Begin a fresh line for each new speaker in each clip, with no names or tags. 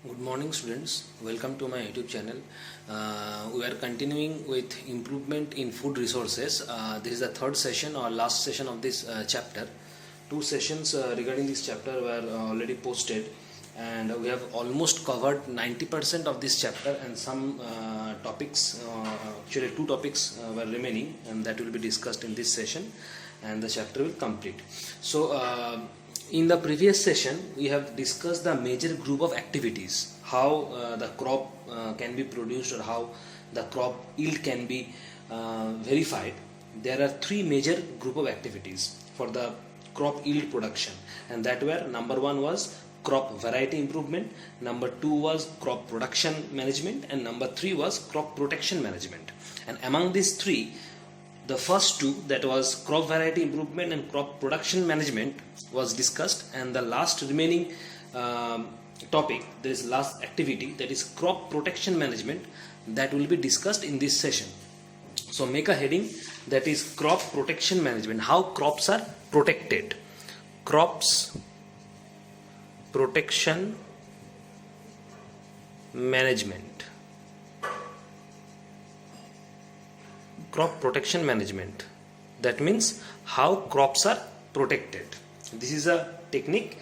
Good morning students, welcome to my YouTube channel. We are continuing with improvement in food resources. This is the third session or last session of this chapter. Two sessions regarding this chapter were already posted, and we have almost covered 90% of this chapter, and some topics, actually two topics were remaining, and that will be discussed in this session, and the chapter will complete. So in the previous session, we have discussed the major group of activities, how the crop can be produced or how the crop yield can be verified. There are three major group of activities for the crop yield production, and that were: number one was crop variety improvement, number two was crop production management, and number three was crop protection management. And among these three, the first two, that was crop variety improvement and crop production management, was discussed, and the last remaining topic, there is last activity, that is crop protection management, that will be discussed in this session. So make a heading, that is crop protection management, how crops are protected. Crops protection management. Crop protection management, that means how crops are protected. This is a technique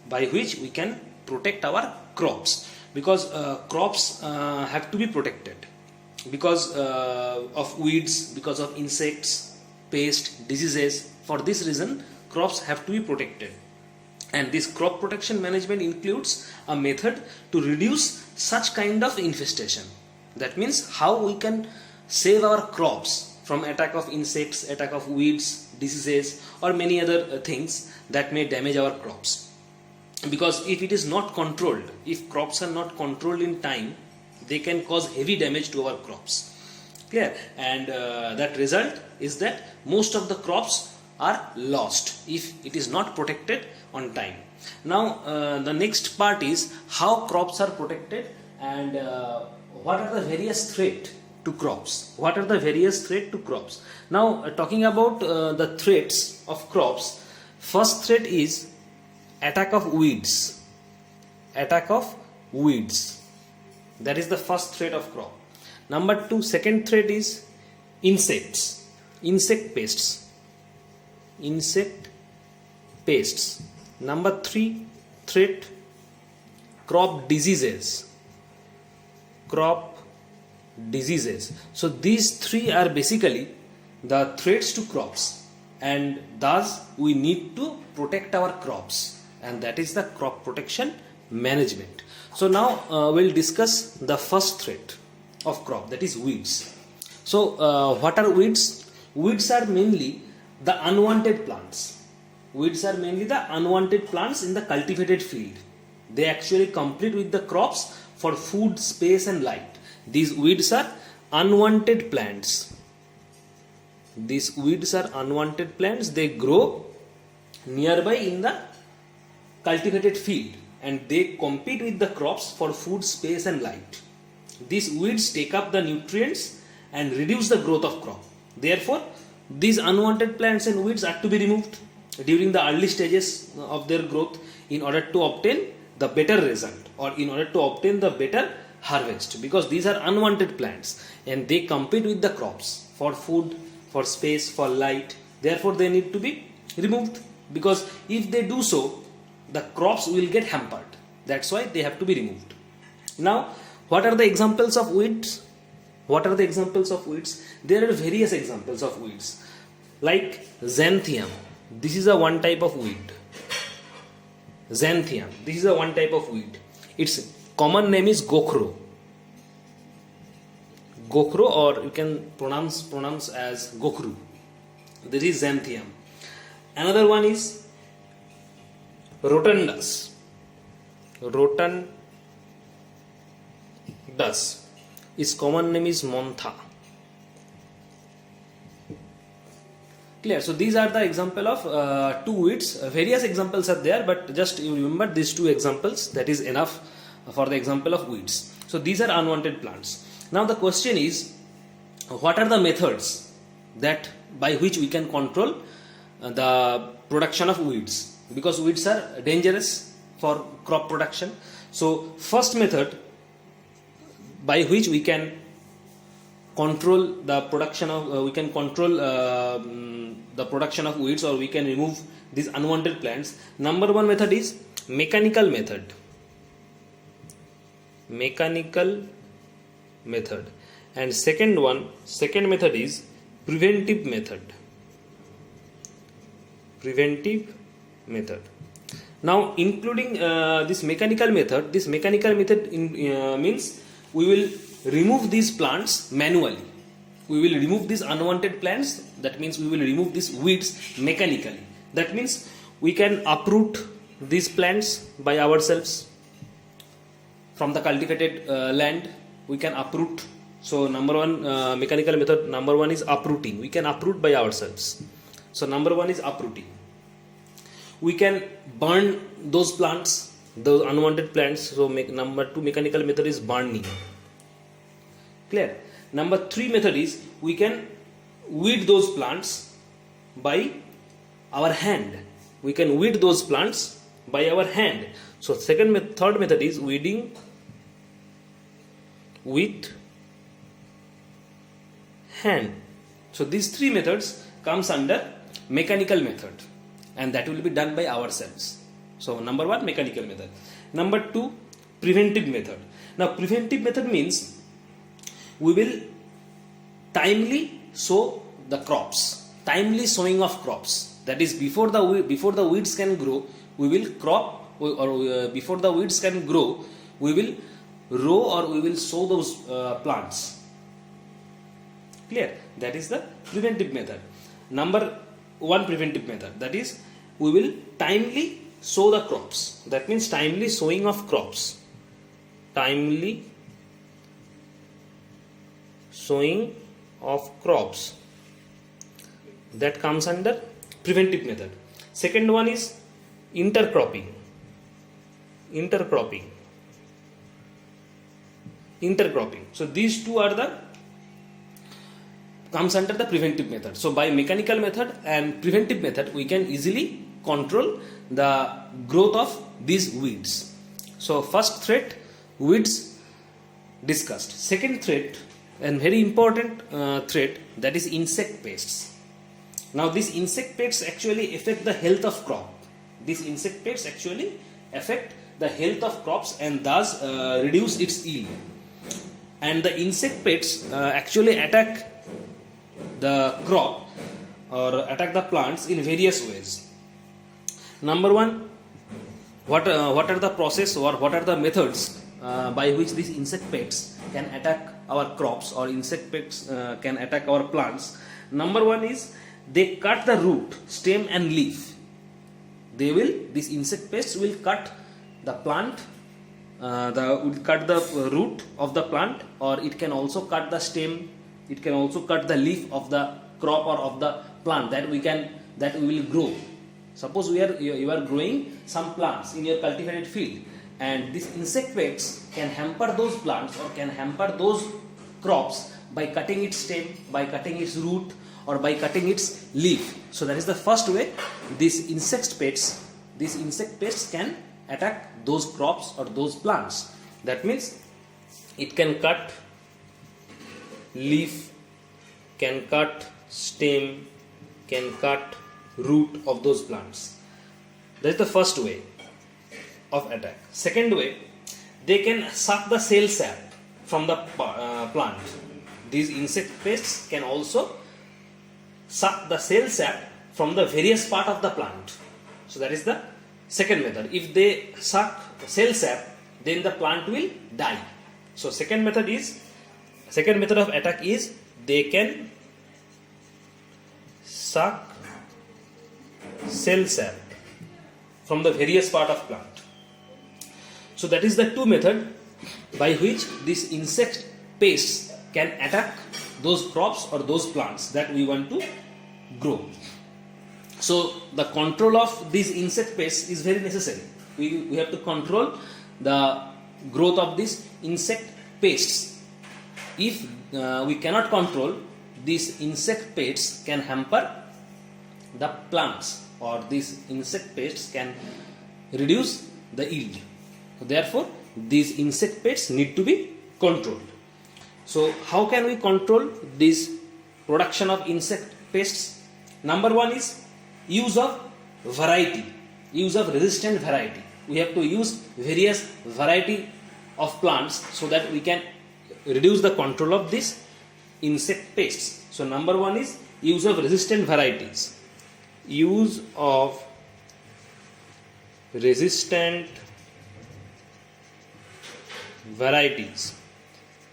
by which we can protect our crops, because crops have to be protected because of weeds, because of insects, pests, diseases. For this reason, crops have to be protected, and this crop protection management includes a method to reduce such kind of infestation. That means how we can save our crops from attack of insects, attack of weeds, diseases, or many other things that may damage our crops. Because if it is not controlled, if crops are not controlled in time, they can cause heavy damage to our crops. Clear? And that result is that most of the crops are lost if it is not protected on time. Now the next part is how crops are protected, and what are the various threats to crops. What are the various threats to crops? Now talking about the threats of crops, first threat is attack of weeds. Attack of weeds, that is the first threat of crop. Number two, second threat is insects, insect pests. Number three threat, crop diseases. So these three are basically the threats to crops, and thus we need to protect our crops, and that is the crop protection management. So now we'll discuss the first threat of crop, that is weeds. So what are weeds? Weeds are mainly the unwanted plants. Weeds are mainly the unwanted plants in the cultivated field. They actually compete with the crops for food, space, and light. These weeds are unwanted plants. These weeds are unwanted plants. They grow nearby in the cultivated field, and they compete with the crops for food, space, and light. These weeds take up the nutrients and reduce the growth of crop. Therefore, these unwanted plants and weeds are to be removed during the early stages of their growth in order to obtain the better result, or in order to obtain the better harvest, because these are unwanted plants and they compete with the crops for food, for space, for light. Therefore they need to be removed, because if they do so, the crops will get hampered. That's why they have to be removed. Now what are the examples of weeds? What are the examples of weeds? There are various examples of weeds, like xanthium. This is a one type of weed. Xanthium, this is a one type of weed. Its common name is gokhro, or you can pronounce as gokhru. This is xanthium. Another one is rotundus. Its common name is montha. Clear? So these are the example of two weeds. Various examples are there, but just you remember these two examples, that is enough for the example of weeds. So these are unwanted plants. Now the question is, what are the methods that by which we can control the production of weeds? Because weeds are dangerous for crop production. So first method by which we can control the production of the production of weeds, or we can remove these unwanted plants. Number one method is mechanical method. And second method is preventive method. Now, including this mechanical method means we will remove these plants manually. We will remove these unwanted plants. That means we will remove these weeds mechanically. That means we can uproot these plants by ourselves from the cultivated land. We can uproot. So number one mechanical method number one is uprooting. We can uproot by ourselves. So number one is uprooting. We can burn those plants, those unwanted plants. So number two mechanical method is burning. Clear? Number three method is we can weed those plants by our hand. We can weed those plants by our hand. So third method is weeding with hand. So these three methods comes under mechanical method, and that will be done by ourselves. So number one mechanical method. Number two preventive method. Now preventive method means we will timely sow the crops, timely sowing of crops. That is before the weeds can grow, we will crop, or before the weeds can grow, we will row or we will sow those plants. Clear? That is the preventive method. Number one preventive method, that is we will timely sow the crops. That means timely sowing of crops. Timely sowing of crops. That comes under preventive method. Second one is intercropping. So these two are comes under the preventive method. So by mechanical method and preventive method we can easily control the growth of these weeds. So first threat, weeds, discussed. Second threat, and very important threat, that is insect pests. Now these insect pests actually affect the health of crop. These insect pests actually affect the health of crops and thus reduce its yield. And the insect pests actually attack the crop or attack the plants in various ways. Number one, what are the process or what are the methods by which these insect pests can attack our crops, or insect pests can attack our plants? Number one is they cut the root, stem and leaf. These insect pests will cut the plant, will cut the root of the plant, or it can also cut the stem. It can also cut the leaf of the crop or of the plant that we will grow. Suppose you are growing some plants in your cultivated field, and these insect pests can hamper those plants or can hamper those crops by cutting its stem, by cutting its root, or by cutting its leaf. So that is the first way these insect pests can attack those crops or those plants. That means it can cut leaf, can cut stem, can cut root of those plants. That is the first way of attack. Second way, they can suck the cell sap from the plant. These insect pests can also suck the cell sap from the various part of the plant. So that is the second method. If they suck cell sap, then the plant will die. So second method of attack is they can suck cell sap from the various part of plant. So that is the two method by which these insect pests can attack those crops or those plants that we want to grow. So the control of these insect pests is very necessary. We have to control the growth of these insect pests. If we cannot control, these insect pests can hamper the plants, or these insect pests can reduce the yield. Therefore, these insect pests need to be controlled. So, how can we control this production of insect pests? Number one is use of variety, use of resistant variety. We have to use various variety of plants so that we can reduce the control of these insect pests. So, number one is use of resistant varieties. Use of resistant varieties.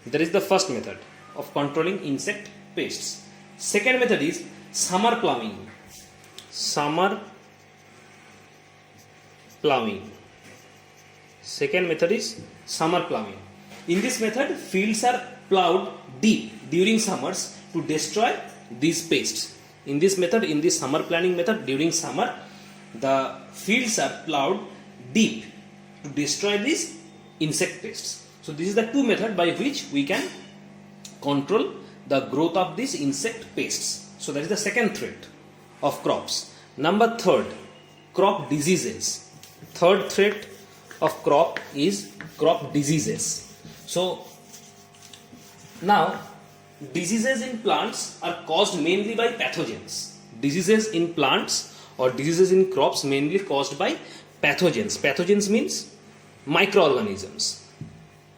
That is the first method of controlling insect pests. Second method is summer plowing. Summer plowing. Second method is summer plowing. In this method, fields are plowed deep during summers to destroy these pests. In this method, in this summer planning method, during summer, the fields are plowed deep to destroy these insect pests. So this is the two method by which we can control the growth of these insect pests. So that is the second threat of crops. Number third, crop diseases. Third threat of crop is crop diseases. So now diseases in plants are caused mainly by pathogens. Diseases in plants or diseases in crops mainly caused by pathogens. Pathogens means microorganisms.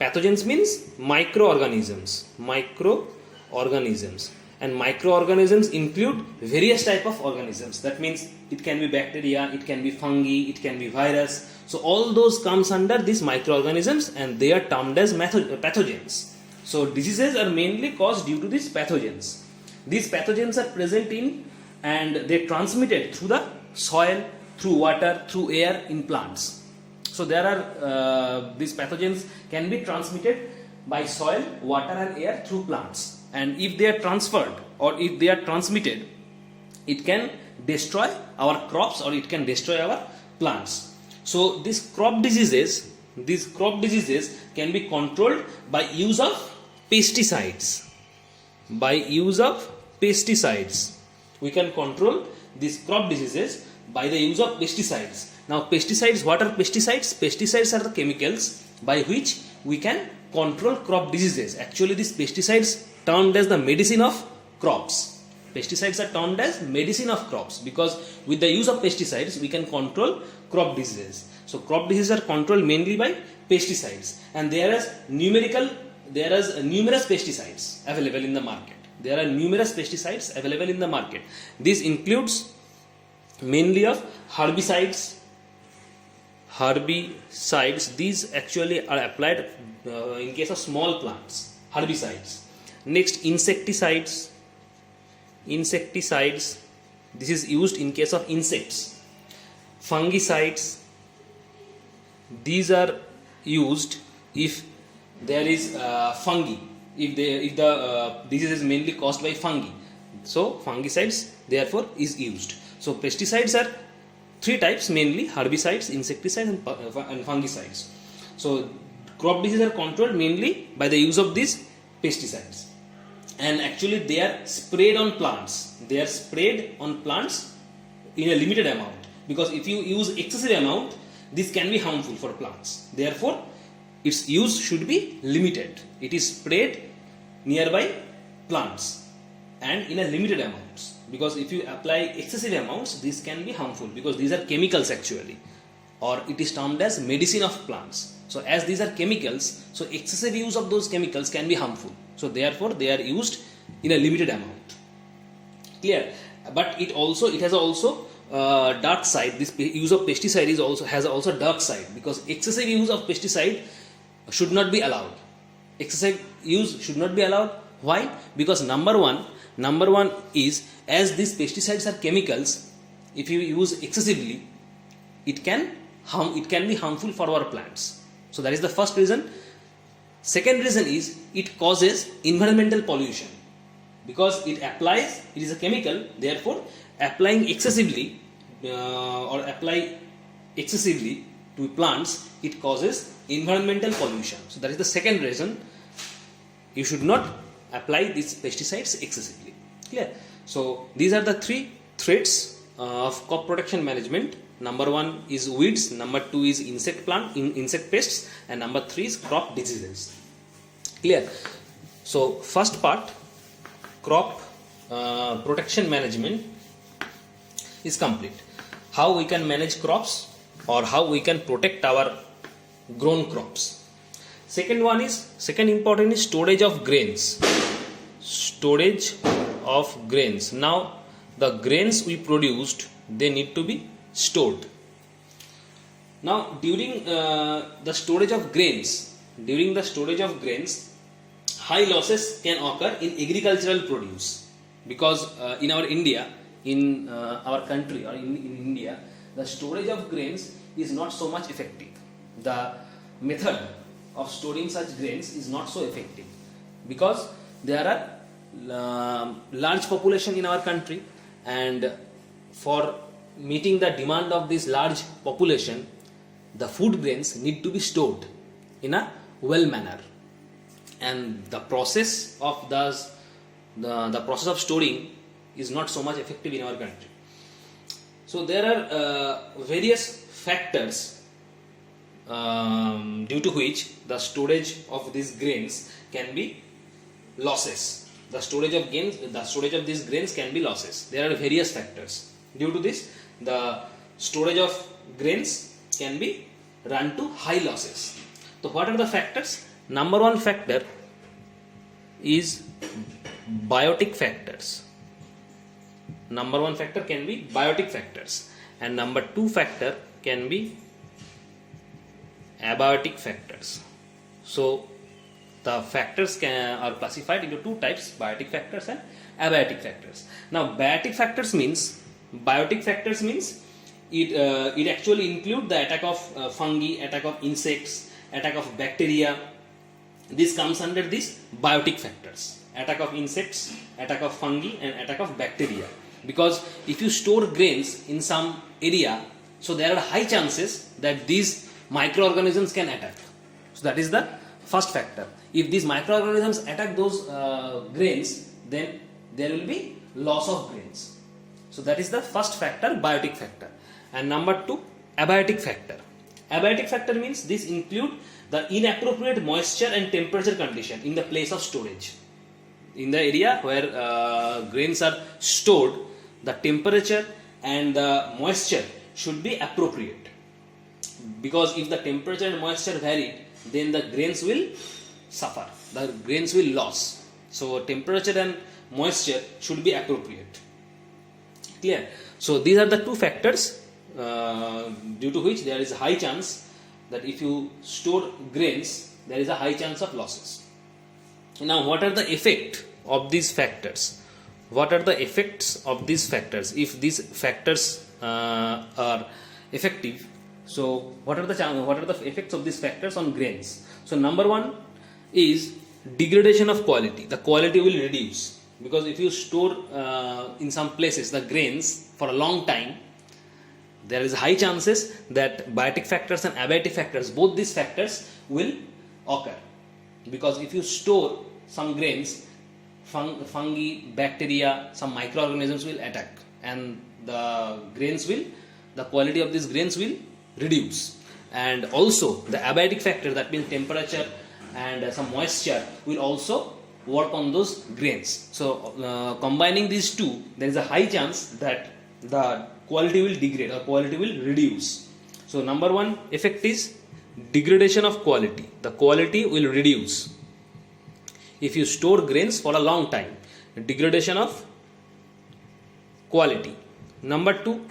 Pathogens means microorganisms. Microorganisms. And microorganisms include various type of organisms. That means it can be bacteria, it can be fungi, it can be virus. So all those comes under these microorganisms and they are termed as pathogens. So diseases are mainly caused due to these pathogens. These pathogens are present in and they transmitted through the soil, through water, through air in plants. So there are these pathogens can be transmitted by soil, water and air through plants. And if they are transferred or if they are transmitted, it can destroy our crops or it can destroy our plants. So these crop diseases can be controlled by use of pesticides. By use of pesticides, we can control these crop diseases by the use of pesticides. Now pesticides, what are pesticides? Pesticides are the chemicals by which we can control crop diseases. Actually these pesticides termed as the medicine of crops. Pesticides are termed as medicine of crops because with the use of pesticides we can control crop diseases. So crop diseases are controlled mainly by pesticides and there is numerous pesticides available in the market. There are numerous pesticides available in the market. This includes mainly of herbicides. These actually are applied in case of small plants. Herbicides. Next, insecticides. This is used in case of insects. Fungicides. These are used if there is fungi. If the disease is mainly caused by fungi, so fungicides therefore is used. So pesticides are three types mainly: herbicides, insecticides and fungicides. So crop diseases are controlled mainly by the use of these pesticides, and actually they are sprayed on plants. They are sprayed on plants in a limited amount, because if you use excessive amount, this can be harmful for plants. Therefore its use should be limited. It is sprayed nearby plants and in a limited amounts, because if you apply excessive amounts, this can be harmful because these are chemicals actually, or it is termed as medicine of plants. So as these are chemicals, so excessive use of those chemicals can be harmful. So therefore they are used in a limited amount. Clear? But it has also dark side. This use of pesticide has also dark side, because excessive use of pesticide should not be allowed. Excessive use should not be allowed. Why? Because number one is, as these pesticides are chemicals, if you use excessively, it can be harmful for our plants. So that is the first reason. Second reason is it causes environmental pollution, because it is a chemical. Therefore apply excessively to plants, it causes environmental pollution. So that is the second reason you should not apply these pesticides excessively. Clear? So these are the three threats of crop protection management. Number 1 is weeds, number 2 is insect pests, and number 3 is crop diseases. Clear? So first part, crop protection management is complete. How we can manage crops or how we can protect our grown crops. Second important is storage of grains. Storage of grains. Now the grains we produced, they need to be stored. Now during the storage of grains, high losses can occur in agricultural produce, because in our India, in our country or in India, the storage of grains is not so much effective. The method of storing such grains is not so effective because there are large population in our country, and for meeting the demand of this large population, the food grains need to be stored in a well manner, and the process of the process of storing is not so much effective in our country. So there are various factors due to which the storage of these grains can be losses. The storage of these grains can be losses. There are various factors. Due to this, the storage of grains can be run to high losses. So what are the factors? Number 1 factor is biotic factors. Number 1 factor can be biotic factors, and number 2 factor can be abiotic factors. So the factors are classified into 2 types: biotic factors and abiotic factors. Now biotic factors means it actually include the attack of fungi, attack of insects, attack of bacteria. This comes under these biotic factors: attack of insects, attack of fungi, and attack of bacteria. Because if you store grains in some area, so there are high chances that these microorganisms can attack. So that is the first factor. If these microorganisms attack those grains, then there will be loss of grains. So that is the first factor, biotic factor. And number 2, abiotic factor. Abiotic factor means this include the inappropriate moisture and temperature condition in the place of storage. In the area where grains are stored, the temperature and the moisture should be appropriate. Because if the temperature and moisture vary, then the grains will suffer, the grains will lose. So temperature and moisture should be appropriate. Clear? So these are the 2 factors due to which there is a high chance that if you store grains, there is a high chance of losses. Now what are the effects of these factors? What are the effects of these factors? If these factors are effective, so what are the effects of these factors on grains? So number 1 is degradation of quality. The quality will reduce, because if you store in some places the grains for a long time, there is high chances that biotic factors and abiotic factors, both these factors will occur. Because if you store some grains, fungi, bacteria, some microorganisms will attack, and the quality of these grains will reduce. And also the abiotic factor, that means temperature and some moisture, will also work on those grains. So combining these 2, there is a high chance that the quality will degrade or quality will reduce. So number 1 effect is degradation of quality. The quality will reduce if you store grains for a long time. Degradation of quality. Number 2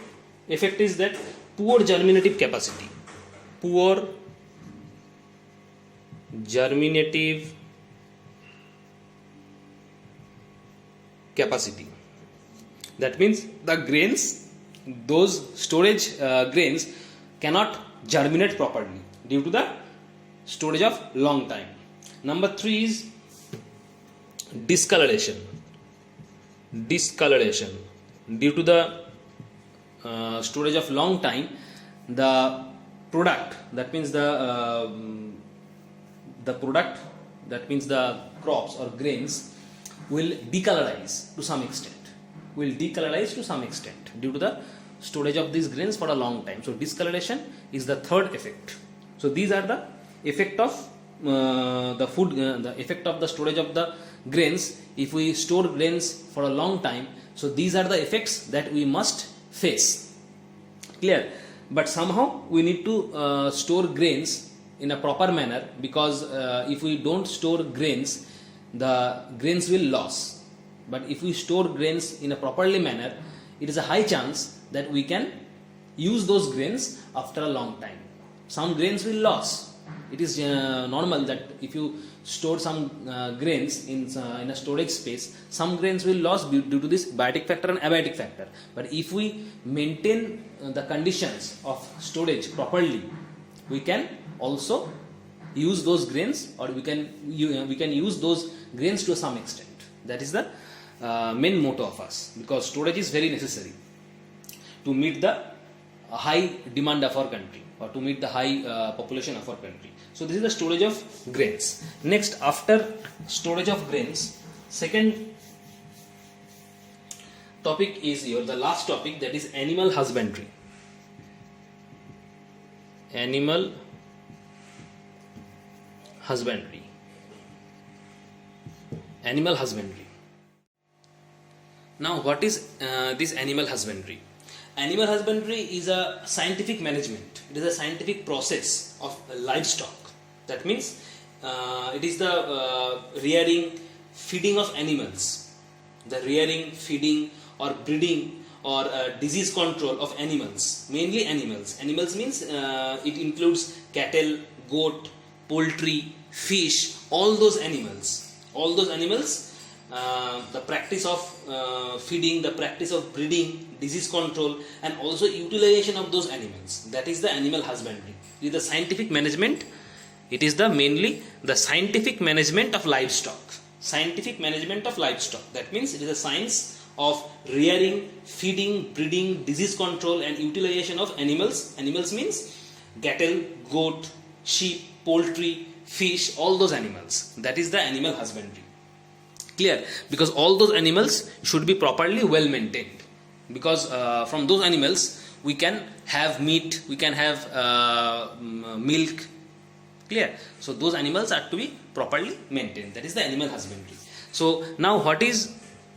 effect is that poor germinative capacity. Poor germinative capacity. That means the grains, those storage grains cannot germinate properly due to the storage of long time. Number 3 is discoloration. Discoloration. Due to the storage of long time, the product, that means the product, that means the crops or grains, will decolorize to some extent. Due to the storage of these grains for a long time. So discoloration is the third effect. So these are the effect of the effect of the storage of the grains. If we store grains for a long time, so these are the effects that we must face. Clear? But somehow we need to store grains in a proper manner, because if we don't store grains, the grains will lose. But if we store grains in a properly manner, it is a high chance that we can use those grains after a long time. Some grains will lose. It is normal that if you store some grains in a storage space, some grains will lose due to this biotic factor and abiotic factor. But if we maintain the conditions of storage properly, we can also use those grains, or we can use those grains to some extent. That is the main motto of us, because storage is very necessary to meet the high demand of our country, or to meet the high population of our country. So this is the storage of grains. Next, after storage of grains, second topic is here, the last topic, that is animal husbandry. Animal husbandry. Animal husbandry. Now, what is this animal husbandry? Animal husbandry is a scientific management. It is a scientific process of livestock. That means it is the rearing, feeding of animals. The rearing, feeding or breeding or disease control of animals. Mainly animals. Animals means it includes cattle, goat, poultry, fish, all those animals. All those animals. The practice of feeding, the practice of breeding, disease control, and also utilization of those animals. That is the animal husbandry. It is the scientific management. It is the mainly the scientific management of livestock. Scientific management of livestock. That means it is a science of rearing, feeding, breeding, disease control, and utilization of animals. Animals means cattle, goat, sheep, poultry, fish, all those animals. That is the animal husbandry. Clear? Because all those animals should be properly well maintained, because from those animals we can have meat, we can have milk. Clear? So those animals are to be properly maintained. That is the animal husbandry. So now, what is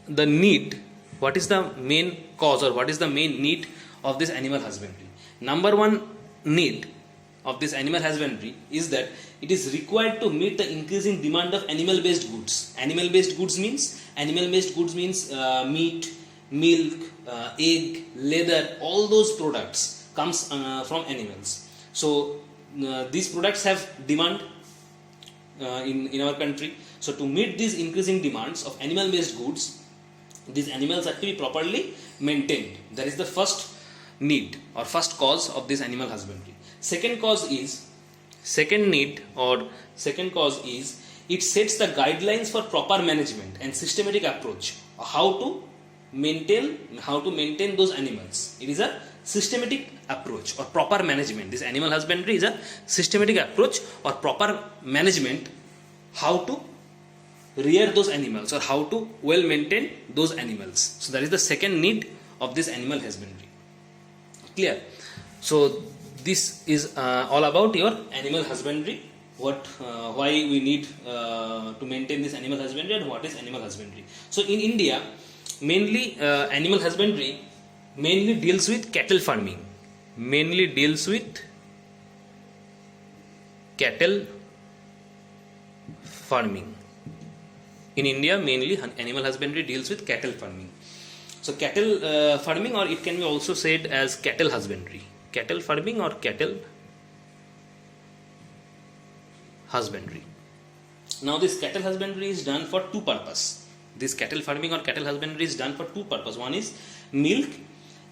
the need, what is the main cause, or what is the main need of this animal husbandry? Number one need of this animal husbandry is that it is required to meet the increasing demand of animal based goods. Animal based goods means meat, milk, egg, leather, all those products comes from animals. So these products have demand in our country. So to meet these increasing demands of animal based goods, these animals have to be properly maintained. That is the first need or first cause of this animal husbandry. Second cause is it sets the guidelines for proper management and systematic approach how to maintain those animals. It is a systematic approach or proper management. This animal husbandry is a systematic approach or proper management how to rear those animals or how to well maintain those animals. So that is the second need of this animal husbandry. Clear? So this is all about your animal husbandry. Why we need to maintain this animal husbandry, and what is animal husbandry. So in India, mainly animal husbandry mainly deals with cattle farming. Mainly deals with cattle farming. In India, mainly animal husbandry deals with cattle farming. So cattle farming, or it can be also said as cattle husbandry. Cattle farming or cattle husbandry. Now this cattle husbandry is done for two purposes. This cattle farming or cattle husbandry is done for two purposes. One is milk,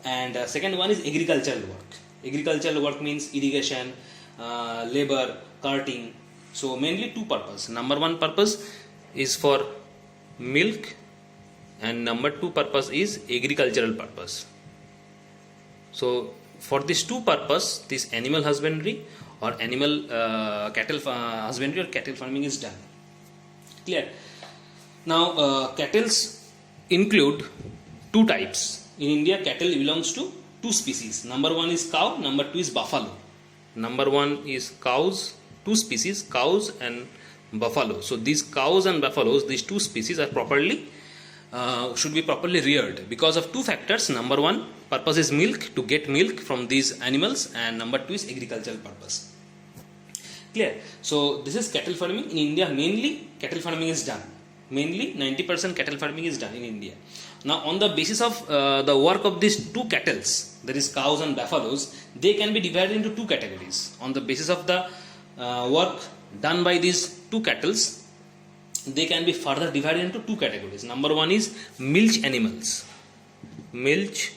and second one is agricultural work. Agricultural work means irrigation, labor, carting. So mainly two purposes. Number one purpose is for milk, and number two purpose is agricultural purpose. So for these two purpose, this animal husbandry or animal cattle husbandry or cattle farming is done. Clear? Now cattle include two types. In India, cattle belongs to two species. Number one is cow, number two is buffalo. Number one is cows, two species, cows and buffalo. So these cows and buffaloes, these two species are properly should be properly reared because of two factors. Number one, purpose is milk, to get milk from these animals, and number two is agricultural purpose. Clear? So this is cattle farming in India. Mainly cattle farming is done. Mainly 90% cattle farming is done in India. Now on the basis of the work of these two cattles, that is cows and buffaloes, they can be divided into two categories. On the basis of the work done by these two cattles, they can be further divided into two categories. Number one is milch animals. Milch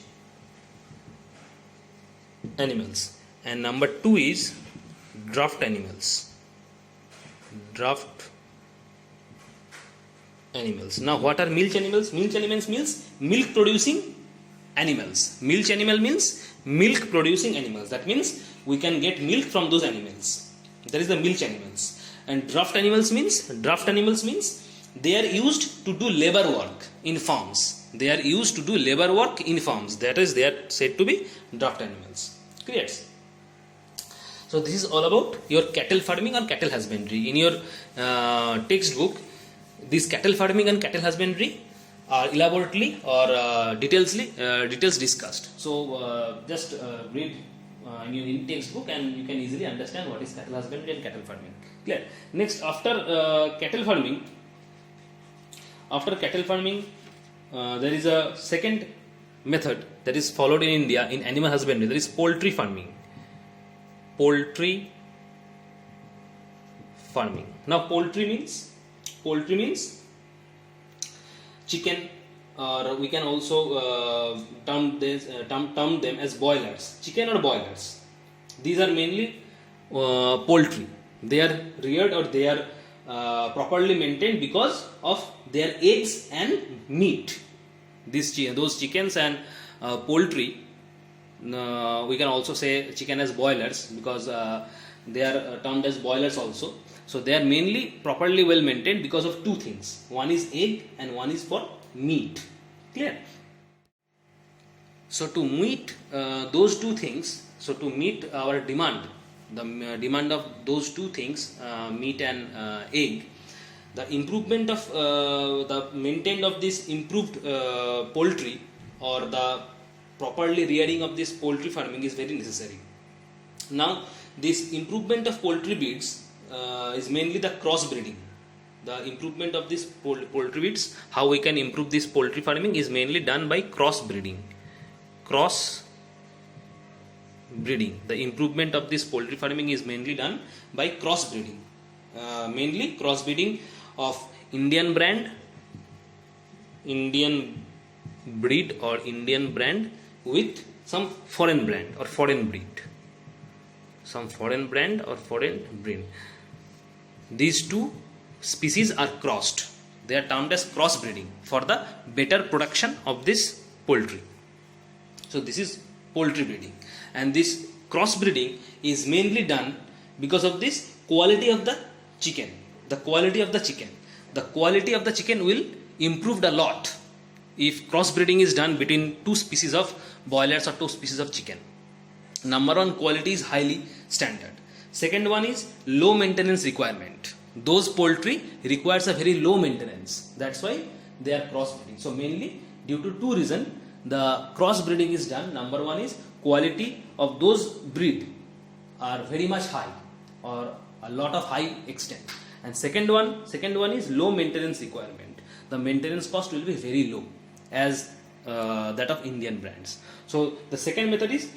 animals. And number two is draft animals. Draft animals. Now what are milch animals? Milch animals means milk producing animals. Milch animal means milk producing animals. That means we can get milk from those animals. That is the milch animals. And draft animals means they are used to do labor work in farms. They are used to do labor work in farms. That is, they are said to be draft animals. Clear? So this is all about your cattle farming or cattle husbandry. In your textbook, this cattle farming and cattle husbandry are elaborately or details discussed. So just read in your textbook and you can easily understand what is cattle husbandry and cattle farming. Clear? Next, after cattle farming, there is a second method that is followed in India in animal husbandry, that is poultry farming. Poultry farming. Now poultry means chicken, or we can also term them as boilers. Chicken or boilers. These are mainly poultry. They are reared or they are properly maintained because of their eggs and meat. Those chickens and poultry, we can also say chicken as boilers because they are termed as boilers also. So they are mainly properly well maintained because of two things. One is egg and one is for meat. Clear? So to meet those two things, so to meet our demand, the demand of those two things, meat and egg, the improvement of the maintained of this improved poultry or the properly rearing of this poultry farming is very necessary. Now this improvement of poultry breeds is mainly the cross breeding. The improvement of this poultry breeds, how we can improve this poultry farming, is mainly done by cross breeding. Cross breeding. The improvement of this poultry farming is mainly done by cross breeding. Mainly cross breeding of Indian breed or Indian brand with some foreign brand or foreign breed. Some foreign brand or foreign breed. These two species are crossed. They are termed as cross breeding for the better production of this poultry. So this is poultry breeding, and this cross breeding is mainly done because of this quality of the chicken. The quality of the chicken will improve a lot if cross breeding is done between two species of boilers or two species of chicken. Number one, quality is highly standard. Second one is low maintenance requirement. Those poultry requires a very low maintenance. That's why they are cross breeding. So mainly due to two reasons, the cross breeding is done. Number one is quality of those breed are very much high or a lot of high extent. And second one is low maintenance requirement. The maintenance cost will be very low as that of Indian brands. So the second method is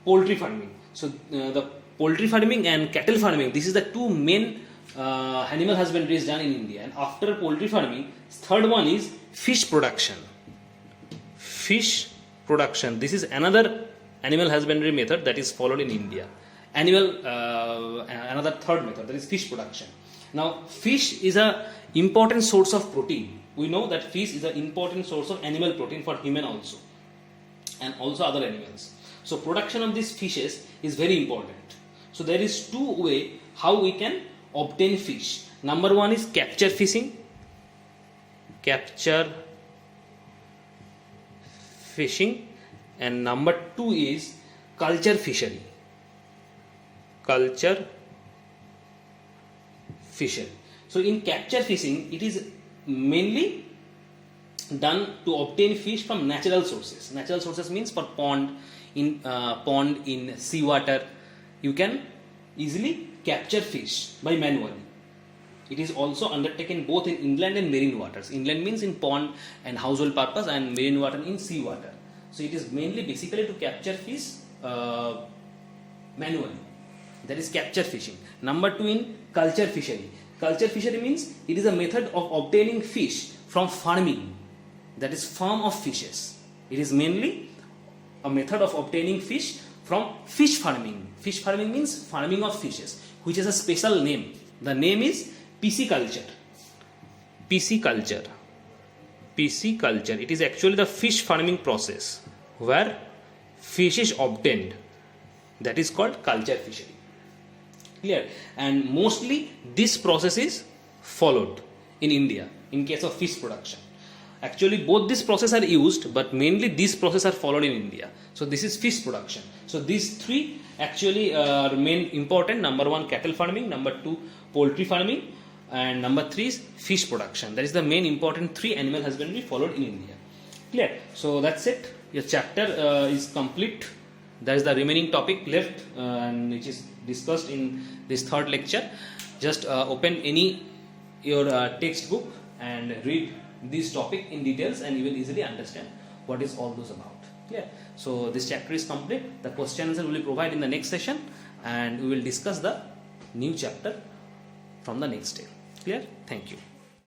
poultry farming. So the poultry farming and cattle farming, this is the two main animal husbandry is done in India. And after poultry farming, third one is fish production. Fish production. This is another animal husbandry method that is followed in India. Another third method, that is fish production. Now fish is a important source of protein. We know that fish is an important source of animal protein for human also and also other animals. So production of these fishes is very important. So there is two ways how we can obtain fish. Number one is capture fishing. Capture fishing. and number 2 is culture fishery. Culture fishery. So in capture fishing, it is mainly done to obtain fish from natural sources. Natural sources means for pond, in seawater, you can easily capture fish by manually. It is also undertaken both in inland and marine waters. Inland means in pond and household purpose, and marine water in seawater. So it is mainly basically to capture fish manually. That is capture fishing. Number 2 in culture fishery. Culture fishery means it is a method of obtaining fish from farming. That is farm of fishes. It is mainly a method of obtaining fish from fish farming. Fish farming means farming of fishes, which is a special name. The name is pisciculture. Pisciculture. Pisciculture. It is actually the fish farming process where fish is obtained. That is called culture fishery. Clear? And mostly this process is followed in India in case of fish production. Actually both these processes are used, but mainly these processes are followed in India. So this is fish production. So these three actually are main important. Number 1 cattle farming, number 2 poultry farming, and number 3 is fish production. That is the main important 3 animal husbandry followed in India. Clear? So that's it. Your chapter is complete. That is the remaining topic left, and which is discussed in this 3rd lecture. Just open your textbook and read this topic in details, and you will easily understand what is all those about. Clear? So this chapter is complete. The question answer will be provided in the next session, and we will discuss the new chapter from the next day. Clear? Thank you.